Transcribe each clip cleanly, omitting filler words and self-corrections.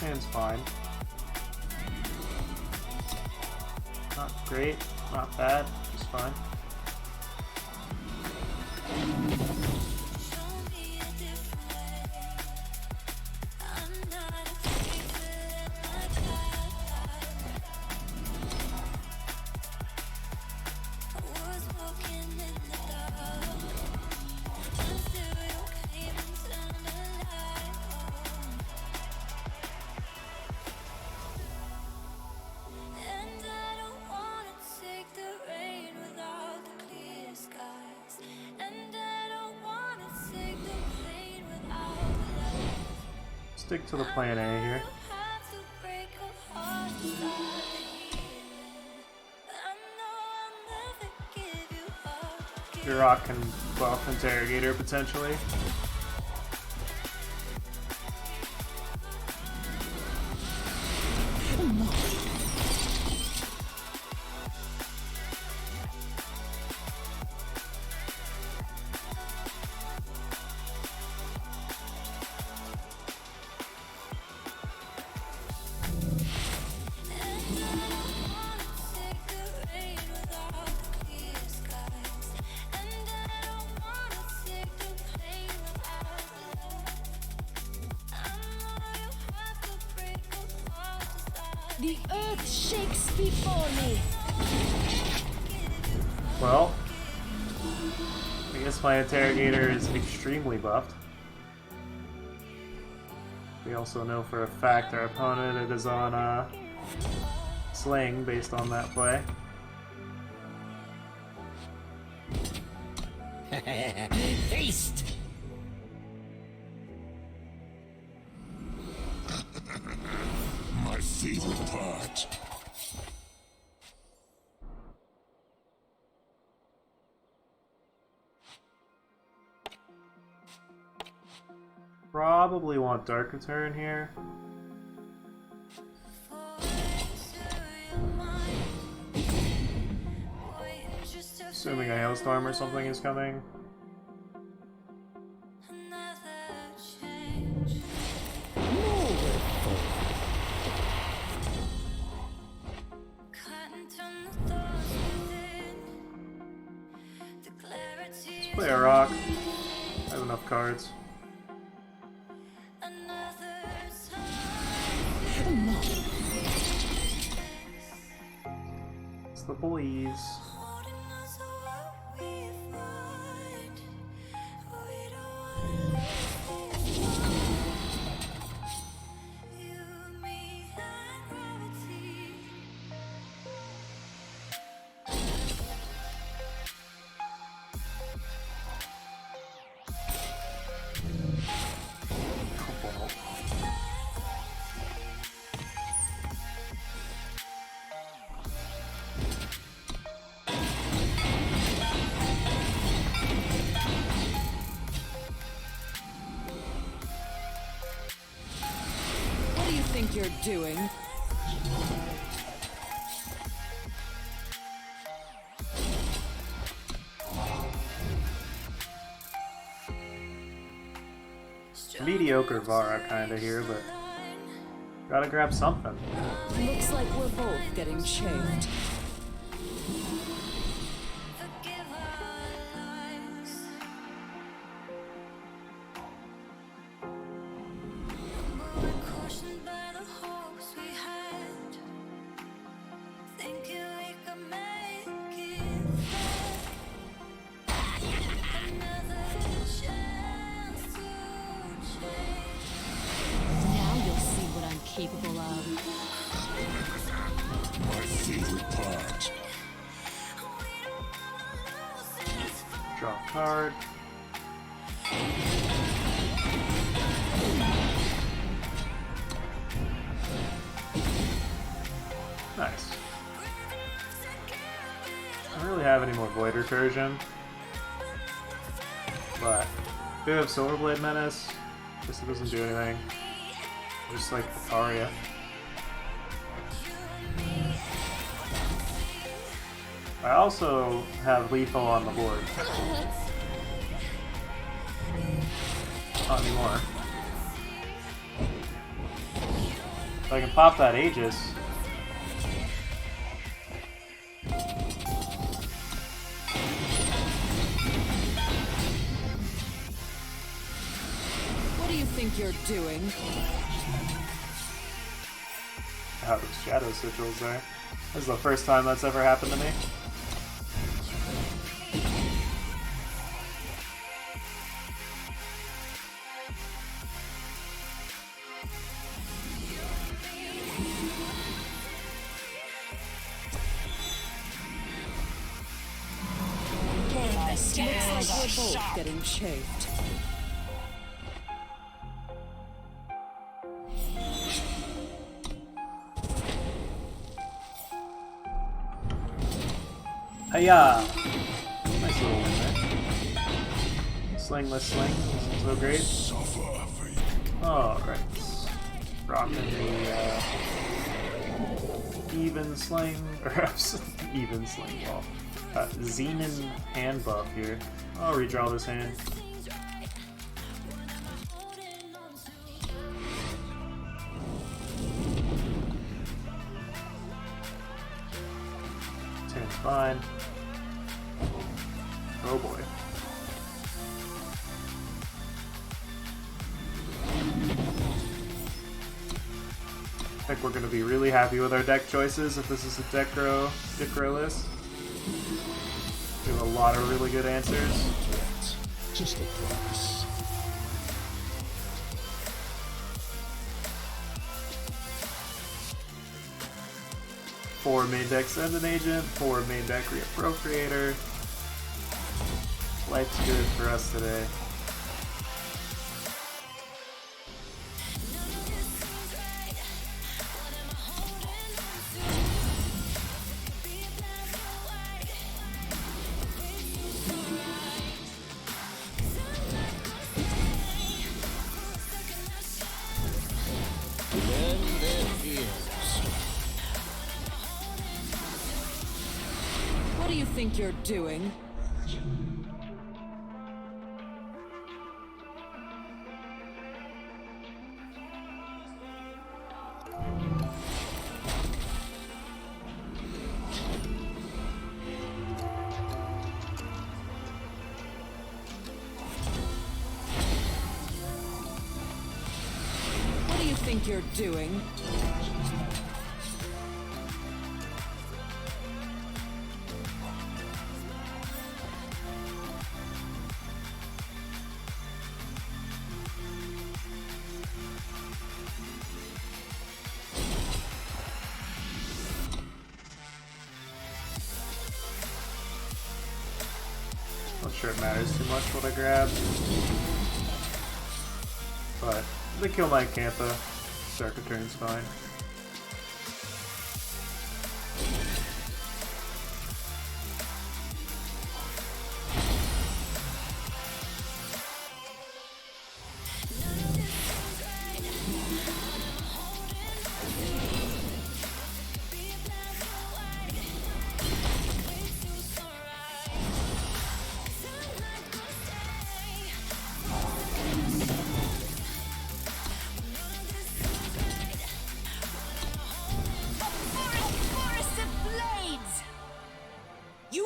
Offhand's fine. Not great, not bad, just fine. Stick to the plan A here. Arach can buff interrogator potentially. The earth shakes before me. Well, I guess my interrogator is extremely buffed. We also know for a fact our opponent is on Sling based on that play. Feast! My favorite part. Probably want Dark Return here. Assuming a hailstorm or something is coming. Let's play Arach. I have enough cards. It's the boys. Think you're doing? Mediocre Vara kinda here, but gotta grab something. Looks like we're both getting chafed. Capable of. My favorite part. Draw a card. Nice. I don't really have any more Void Recursion, but I do have Silverblade Menace. Guess it doesn't do anything. Just like Ataria. I also have lethal on the board. Not anymore. If I can pop that Aegis. What do you think you're doing? Out of shadow sigils there. This is the first time that's ever happened to me. Looks like we're both getting chafed. Hiya! Nice little win there. Slingless sling isn't so great. Alright. Rocking the even sling, or even sling ball. Xenan hand buff here. I'll redraw this hand. Turn's fine. Oh boy. I think we're going to be really happy with our deck choices if this is a Dichro list. We have a lot of really good answers. Just a promise. Four main deck Send an Agent, four main deck Reappropriator. Life's good for us today. What do you think you're doing? What do you think you're doing? Not sure it matters too much what I grab. But they kill my Cantha. Circuit turn's fine.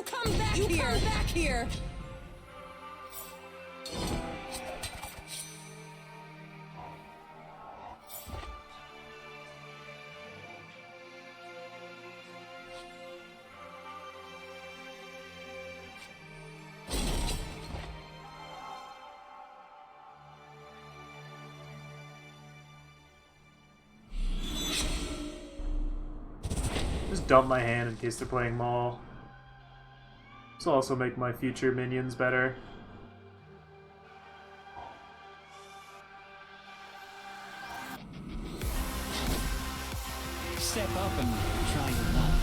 Come back here! Just dump my hand in case they're playing Maul. This will also make my future minions better. Step up and try your luck.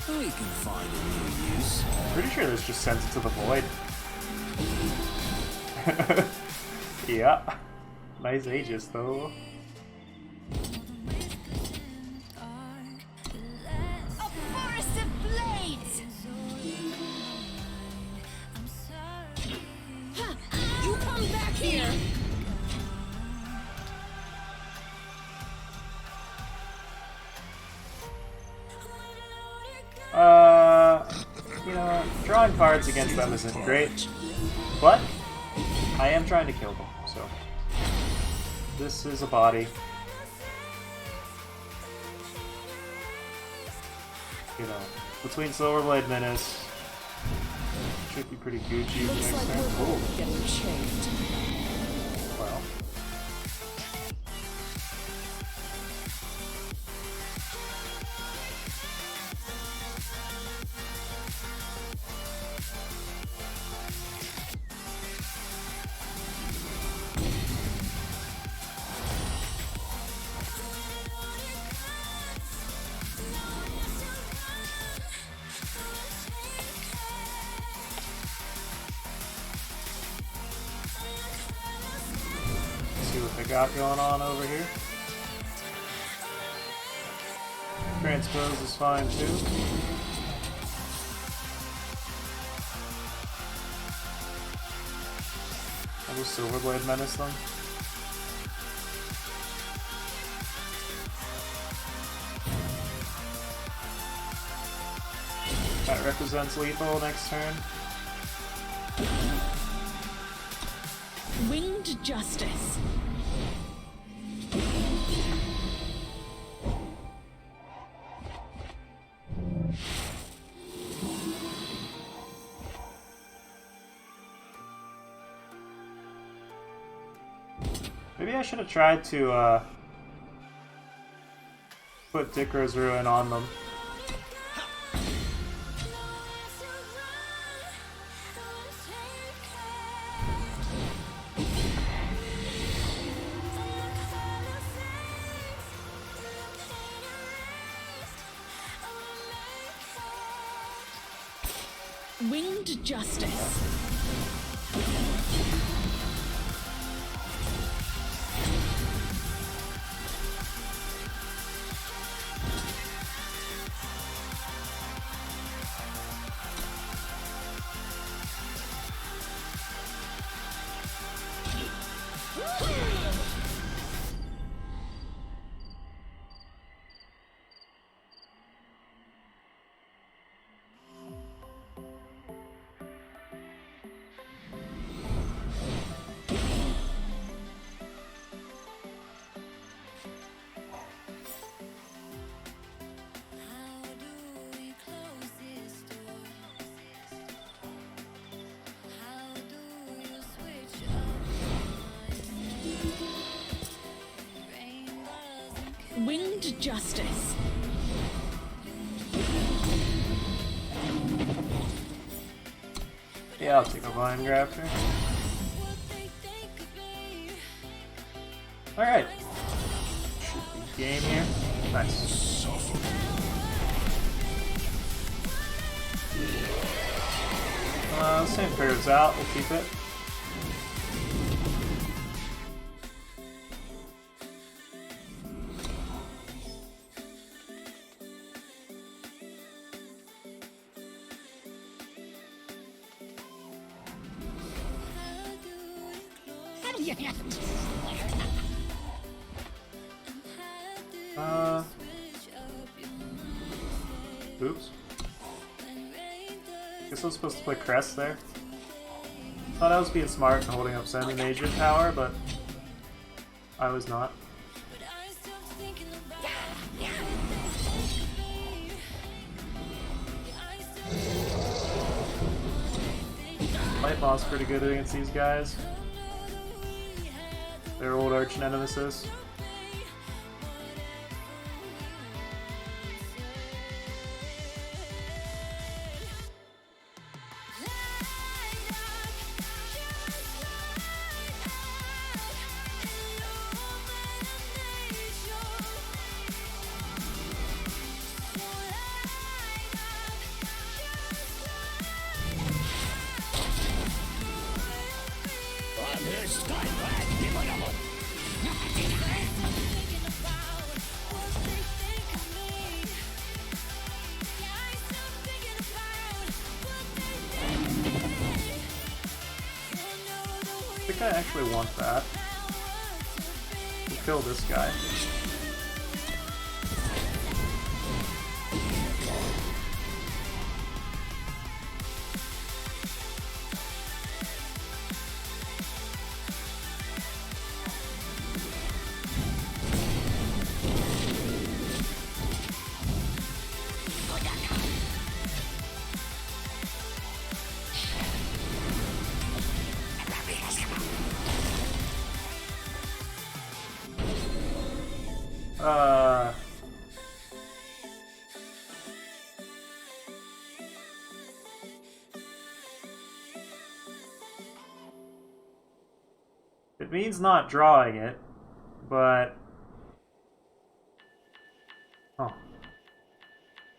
We can find a new use. Pretty sure this just sends it to the void. Yeah. Nice Aegis though. A forest of blades! drawing cards against them isn't great, but I am trying to kill them, so this is a body. You know, between Silverblade Menace, should be pretty Gucci Looks next like turn. we're both getting chafed. Well. See what they got going on over here. Transpose is fine too. I'll just Silverblade Menace them. That represents lethal next turn. Winged justice. Maybe I should have tried to put Dichro's Ruin on them. Winged justice. Winged justice. Yeah, I'll take a Vine Grafter. Alright. Should be game here. Nice. Same curves out, we'll keep it. Oops. Guess I was supposed to play Crest there. Thought I was being smart and holding up semi-major power, but I was not. Light Boss pretty good against these guys. Their old arch nemesis. I think I actually want that. We'll kill this guy. It means not drawing it, but... Oh.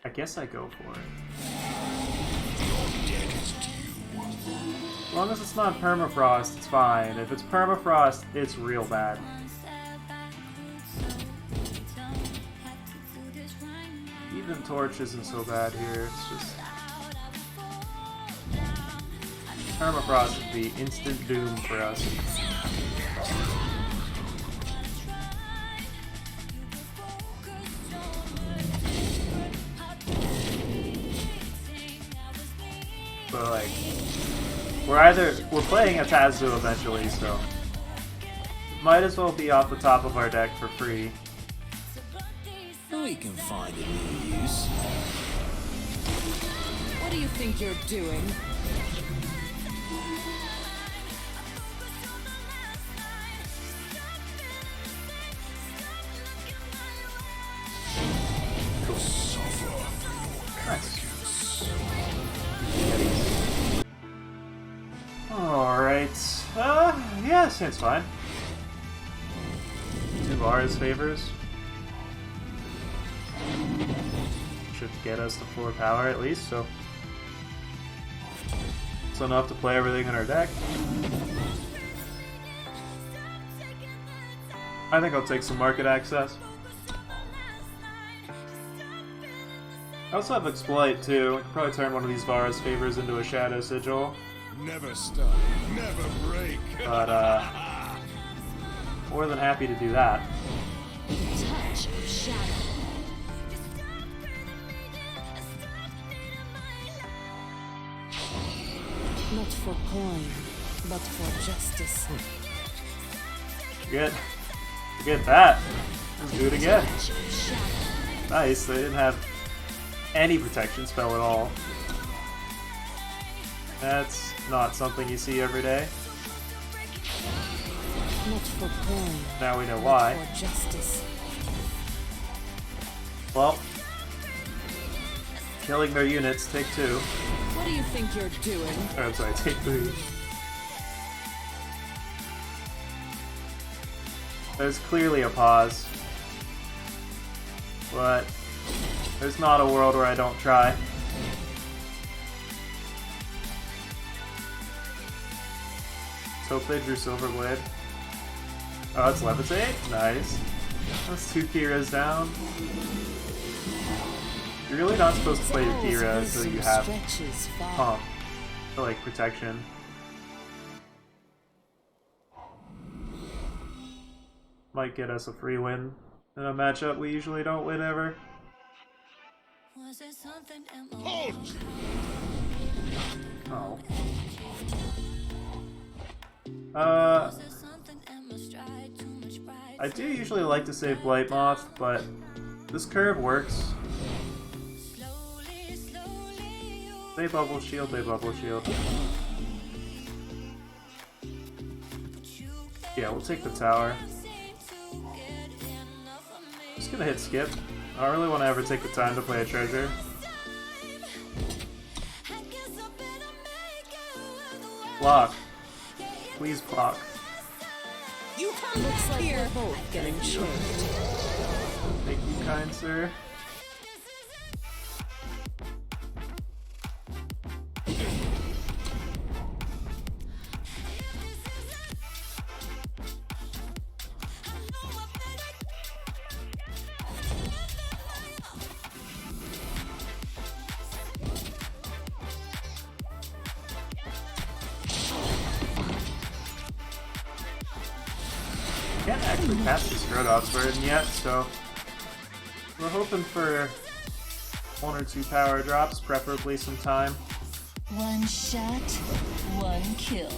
I guess I go for it. As long as it's not permafrost, it's fine. If it's permafrost, it's real bad. Even torch isn't so bad here, it's just... Permafrost would be instant doom for us. But like, we're playing a Tasbu eventually, so might as well be off the top of our deck for free. We can find a new use. What do you think you're doing? Nice. Alright. Yeah, seems fine. 2 Vara's favors. Should get us to 4 power at least, so. It's enough to play everything in our deck. I think I'll take some market access. I also have Exploit too. I could probably turn one of these Vara's favors into a Shadow Sigil. Never stop, never break. But, more than happy to do that. Touch of shadow. Not for coin, but for justice. Forget that. Let's do it again. Touch of shadow. Nice, they didn't have any protection spell at all. That's not something you see every day. Not for coin. Now we know why. For justice. Well, killing their units, take 2. What do you think you're doing? Or, I'm sorry, take 3. There's clearly a pause. But there's not a world where I don't try. Let's hope they drew Silverblade. Oh, it's Levitate? Nice. That's 2 Kiras down. You're really not supposed to play your Kira until you have Pump for like protection. Might get us a free win in a matchup we usually don't win ever. Halt! Oh. I do usually like to save Blight Moth, but this curve works. They bubble shield, they bubble shield. Yeah, we'll take the tower. Just gonna hit skip. I don't really want to ever take the time to play a treasure. Block. Please block. You come looks like we're both getting choked. Thank you, kind sir. Can't actually cast this Grodov's Burden yet, so we're hoping for 1 or 2 power drops, preferably some time. One shot, one kill.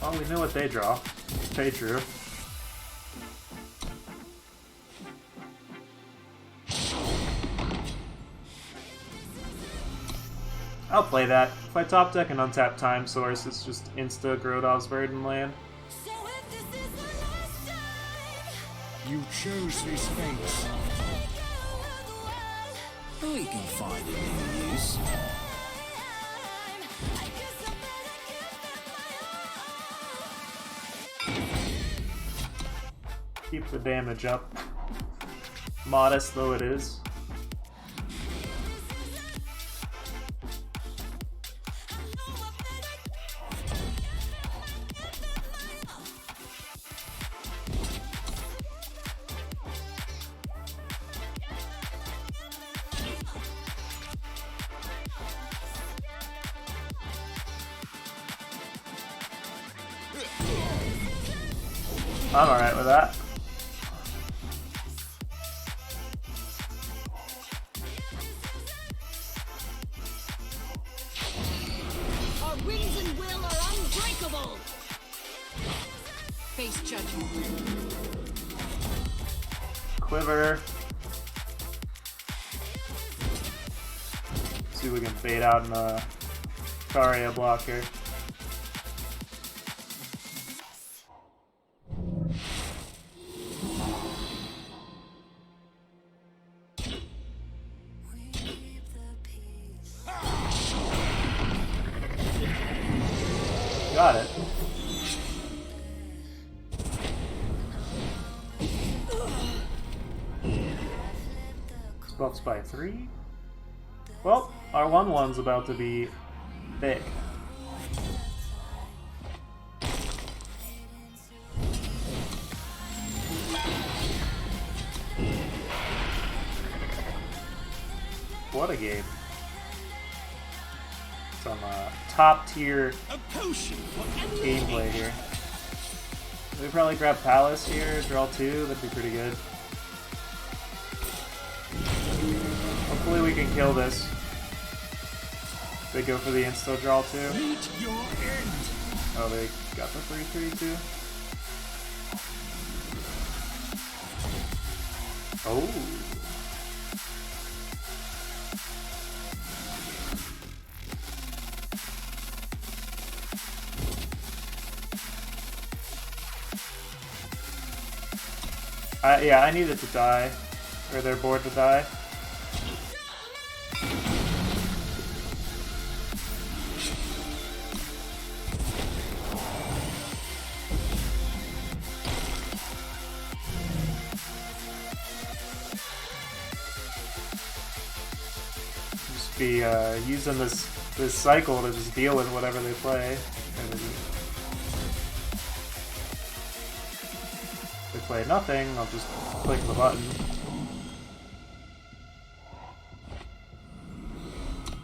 Well, we knew what they draw. They drew. I'll play that. If I top deck an untapped time source, it's just insta Grodov's Burden land. So if this is the last time, You chose this fate. We can find a new use. I guess I better give them my all. Keep the damage up. Modest though it is. I'm alright with that. Our wings and will are unbreakable. Face judgment. Quiver. See if we can fade out in a Karia block here. Got it. Buffs by 3. Well, our 1/1's about to be big. What a game. Some top tier A potion for gameplay here. We probably grab Palace here, draw 2, that'd be pretty good. Hopefully we can kill this. They go for the insta draw 2. meet your end. Oh, they got the 3/3 too. Oh. Yeah, I needed to die. Or they're bored to die. Just be using this cycle to just deal with whatever they play. If they play nothing, I'll just click the button.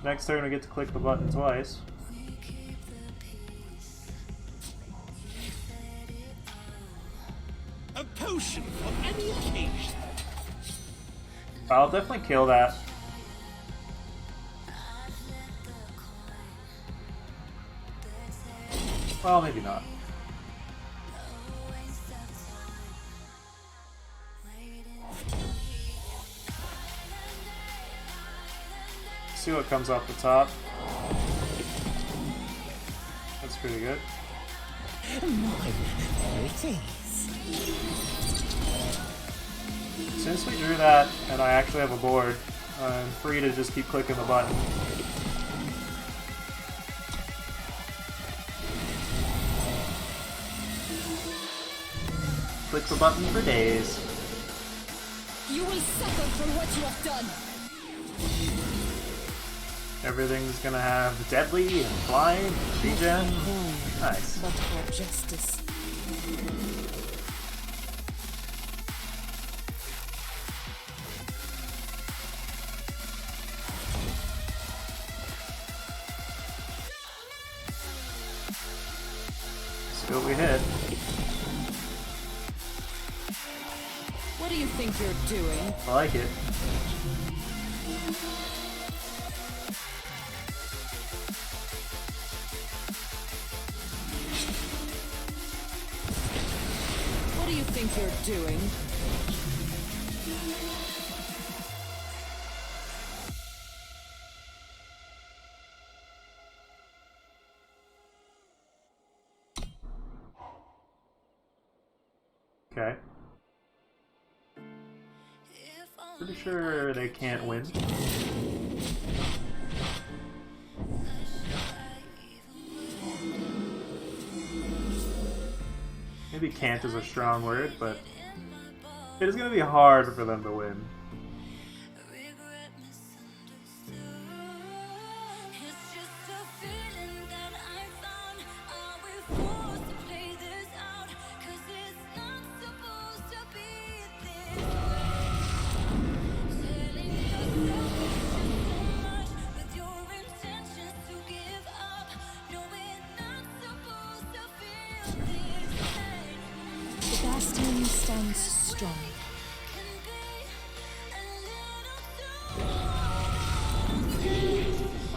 Next turn we get to click the button twice. A potion for any occasion. I'll definitely kill that. Well, maybe not. See what comes off the top. That's pretty good. Since we drew that, and I actually have a board, I'm free to just keep clicking the button. Click the button for days. You will suffer for what you have done. Everything's gonna have deadly and blind, regen. Nice. But for justice. See what we hit. What do you think you're doing? I like it. What do you think you're doing? Okay. Pretty sure they can't win. Maybe can't is a strong word, but it is going to be hard for them to win. Bastion stands strong.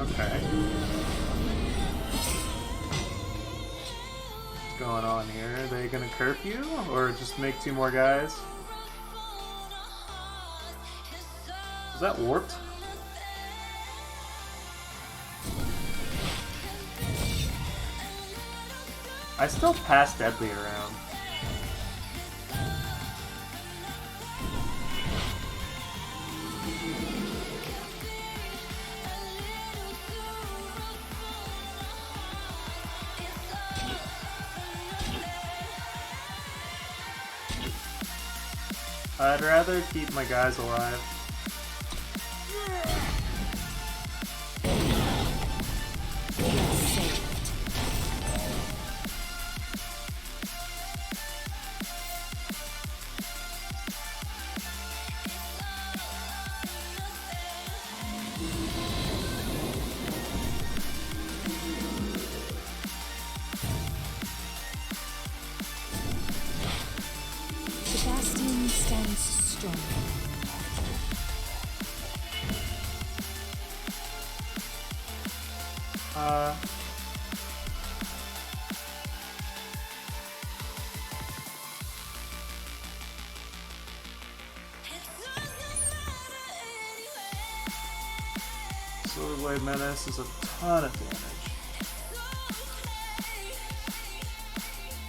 Okay. What's going on here? Are they gonna curfew? Or just make 2 more guys? Is that warped? I still pass Deadly around. I'd rather keep my guys alive. Bastion stands strong. Swordblade Menace is a ton of damage.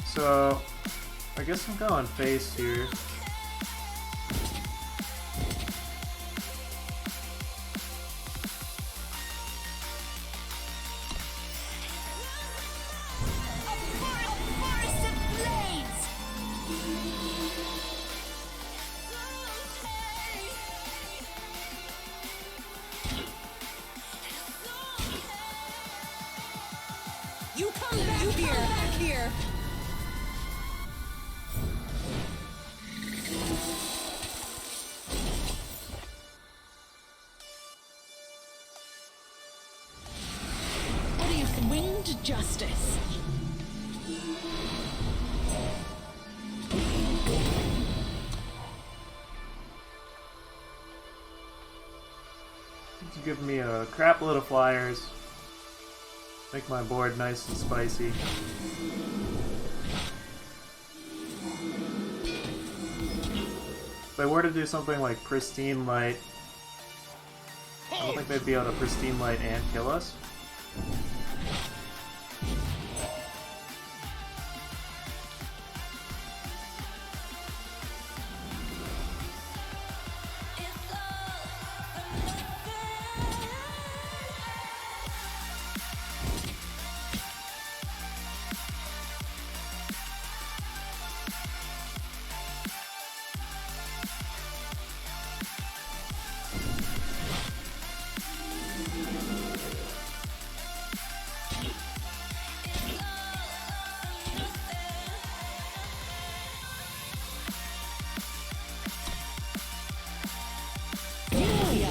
So, I guess I'm going face here. You come back here. What do you think? Winged justice. You give me a crap load of flyers. Make my board nice and spicy. If they were to do something like Pristine Light, I don't think they'd be able to Pristine Light and kill us.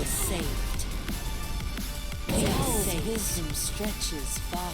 Saved. Yes, wisdom stretches far.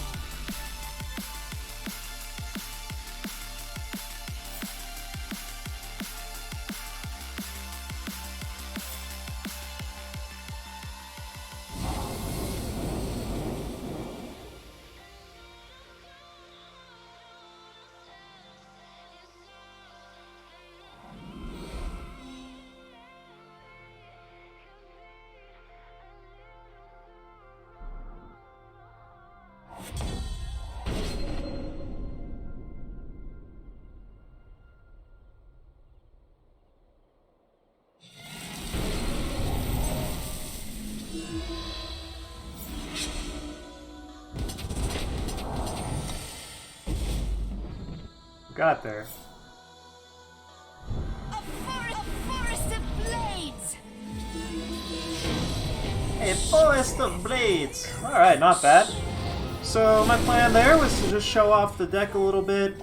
got there? A forest of blades! A forest of blades! Alright, not bad. So my plan there was to just show off the deck a little bit,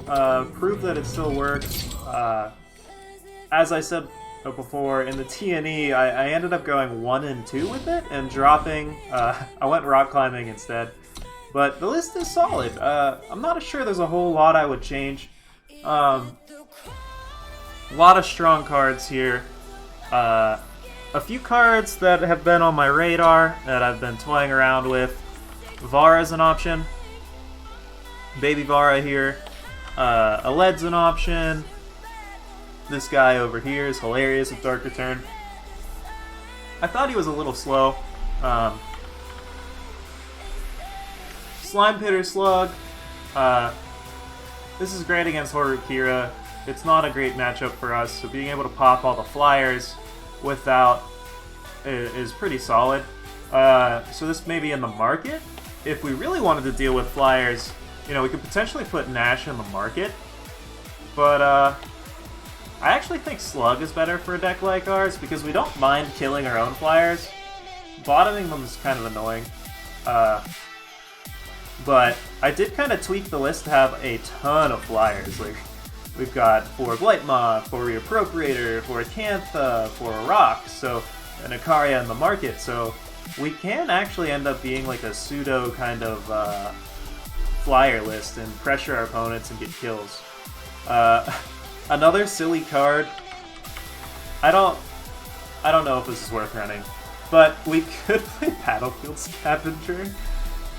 prove that it still works. As I said before, in the TNE, I ended up going 1 and 2 with it, and dropping, I went rock climbing instead. But the list is solid. I'm not sure there's a whole lot I would change. A lot of strong cards here. A few cards that have been on my radar that I've been toying around with. Vara is an option. Baby Vara here. Aled's an option. This guy over here is hilarious with Dark Return. I thought he was a little slow. Slime Pitter Slug. This is great against Hooru Kira. It's not a great matchup for us, so being able to pop all the flyers without is pretty solid. So this may be in the market. If we really wanted to deal with flyers, you know, we could potentially put Nash in the market. But I actually think Slug is better for a deck like ours because we don't mind killing our own flyers. Bottoming them is kind of annoying. But I did kind of tweak the list to have a ton of flyers. Like, we've got 4 Blightmoth, 4 Reappropriator, 4 Cantha, 4 Arach, so an Ikaria in the market. So we can actually end up being like a pseudo kind of flyer list and pressure our opponents and get kills. Another silly card. I don't know if this is worth running, but we could play Battlefield Scavenger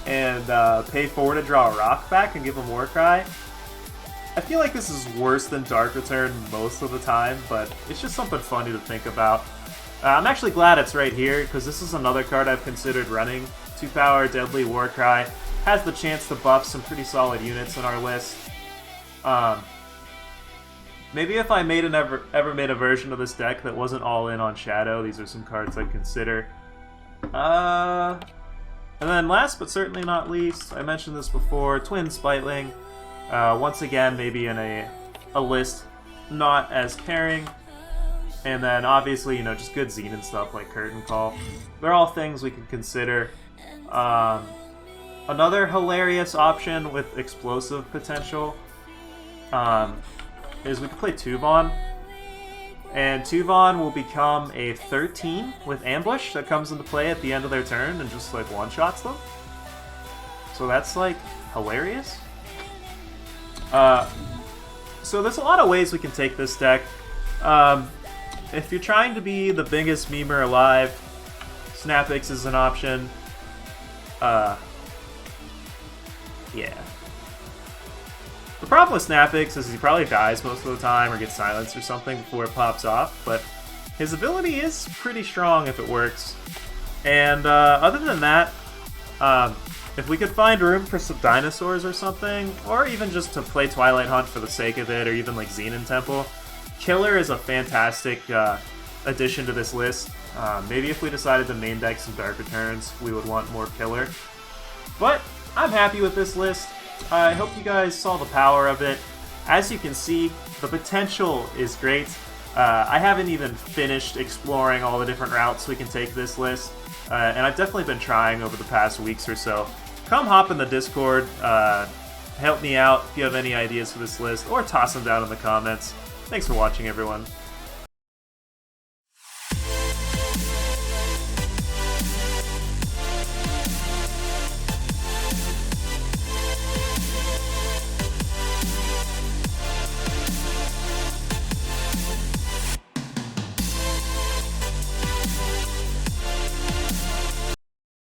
and pay 4 to draw a rock back and give him Warcry. I feel like this is worse than Dark Return most of the time, but it's just something funny to think about. I'm actually glad it's right here, because this is another card I've considered running. 2-power, Deadly Warcry. Has the chance to buff some pretty solid units in our list. Maybe if I made ever made a version of this deck that wasn't all in on Shadow, these are some cards I'd consider. And then last but certainly not least, I mentioned this before, Twin Spiteling. Once again, maybe in a list not as caring. And then obviously, you know, just good Xenan stuff like Curtain Call. They're all things we could consider. Another hilarious option with explosive potential is we could play Tuvon. And Tuvon will become a 13 with Ambush that comes into play at the end of their turn and just like one-shots them. So that's like hilarious. So there's a lot of ways we can take this deck. If you're trying to be the biggest memer alive, Snapix is an option. Yeah. The problem with Snapix is he probably dies most of the time or gets silenced or something before it pops off, but his ability is pretty strong if it works. And other than that, if we could find room for some dinosaurs or something, or even just to play Twilight Hunt for the sake of it, or even like Xenan Temple, Killer is a fantastic addition to this list. Maybe if we decided to main deck some Dark Returns, we would want more Killer. But I'm happy with this list. I hope you guys saw the power of it. As you can see, the potential is great. I haven't even finished exploring all the different routes we can take this list, and I've definitely been trying over the past weeks or so. Come hop in the Discord, help me out if you have any ideas for this list, or toss them down in the comments. Thanks for watching, everyone.